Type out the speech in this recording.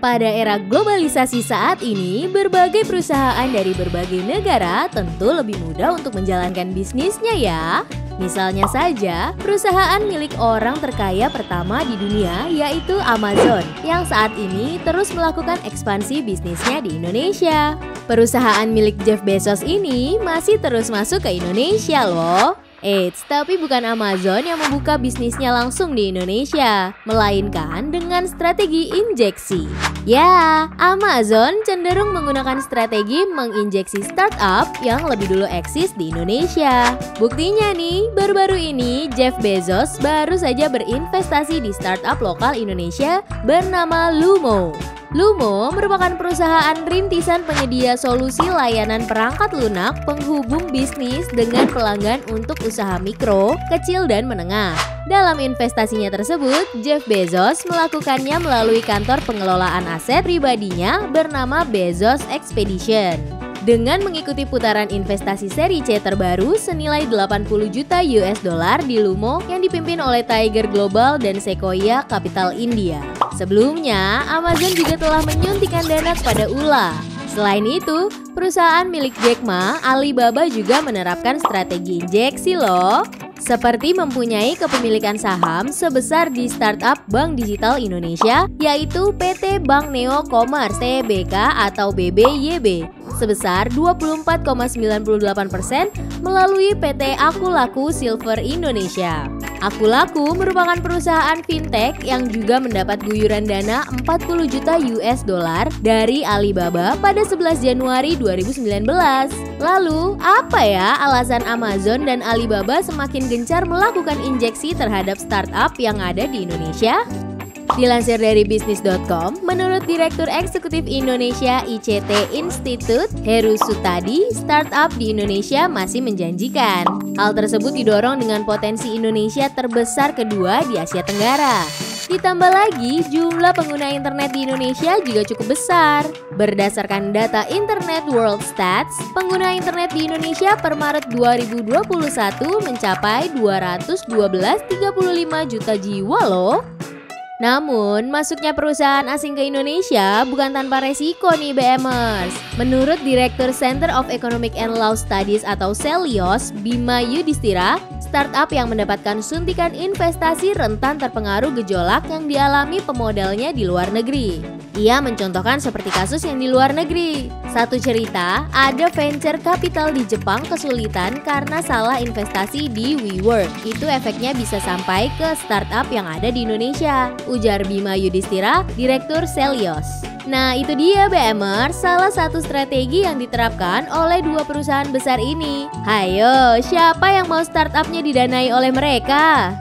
Pada era globalisasi saat ini, berbagai perusahaan dari berbagai negara tentu lebih mudah untuk menjalankan bisnisnya ya. Misalnya saja, perusahaan milik orang terkaya pertama di dunia yaitu Amazon yang saat ini terus melakukan ekspansi bisnisnya di Indonesia. Perusahaan milik Jeff Bezos ini masih terus masuk ke Indonesia loh. Eits, tapi bukan Amazon yang membuka bisnisnya langsung di Indonesia, melainkan dengan strategi injeksi. Ya, Amazon cenderung menggunakan strategi menginjeksi startup yang lebih dulu eksis di Indonesia. Buktinya nih, baru-baru ini Jeff Bezos baru saja berinvestasi di startup lokal Indonesia bernama Lumo. Lumo merupakan perusahaan rintisan penyedia solusi layanan perangkat lunak penghubung bisnis dengan pelanggan untuk usaha mikro, kecil, dan menengah. Dalam investasinya tersebut, Jeff Bezos melakukannya melalui kantor pengelolaan aset pribadinya bernama Bezos Expedition. Dengan mengikuti putaran investasi seri C terbaru senilai 80 juta US dollar di Lumo yang dipimpin oleh Tiger Global dan Sequoia Capital India. Sebelumnya, Amazon juga telah menyuntikkan dana kepada ULA. Selain itu, perusahaan milik Jack Ma, Alibaba juga menerapkan strategi injeksi loh. Seperti mempunyai kepemilikan saham sebesar di startup Bank Digital Indonesia, yaitu PT Bank Neo Commerce Tbk atau BBYB, sebesar 24,98% melalui PT Akulaku Silver Indonesia. Akulaku merupakan perusahaan fintech yang juga mendapat guyuran dana 40 juta US dollar dari Alibaba pada 11 Januari 2019. Lalu, apa ya alasan Amazon dan Alibaba semakin gencar melakukan injeksi terhadap startup yang ada di Indonesia? Dilansir dari bisnis.com, menurut Direktur Eksekutif Indonesia ICT Institute, Heru Sutadi, startup di Indonesia masih menjanjikan. Hal tersebut didorong dengan potensi Indonesia terbesar kedua di Asia Tenggara. Ditambah lagi, jumlah pengguna internet di Indonesia juga cukup besar. Berdasarkan data Internet World Stats, pengguna internet di Indonesia per Maret 2021 mencapai 212,35 juta jiwa loh. Namun, masuknya perusahaan asing ke Indonesia bukan tanpa resiko nih BMers. Menurut Direktur Center of Economic and Law Studies atau CELIOS, Bima Yudhistira, startup yang mendapatkan suntikan investasi rentan terpengaruh gejolak yang dialami pemodalnya di luar negeri. Ia mencontohkan seperti kasus yang di luar negeri. Satu cerita, ada venture capital di Jepang kesulitan karena salah investasi di WeWork. Itu efeknya bisa sampai ke startup yang ada di Indonesia, ujar Bima Yudhistira, Direktur CELIOS. Nah itu dia BMers, salah satu strategi yang diterapkan oleh dua perusahaan besar ini. Hayo, siapa yang mau startupnya didanai oleh mereka?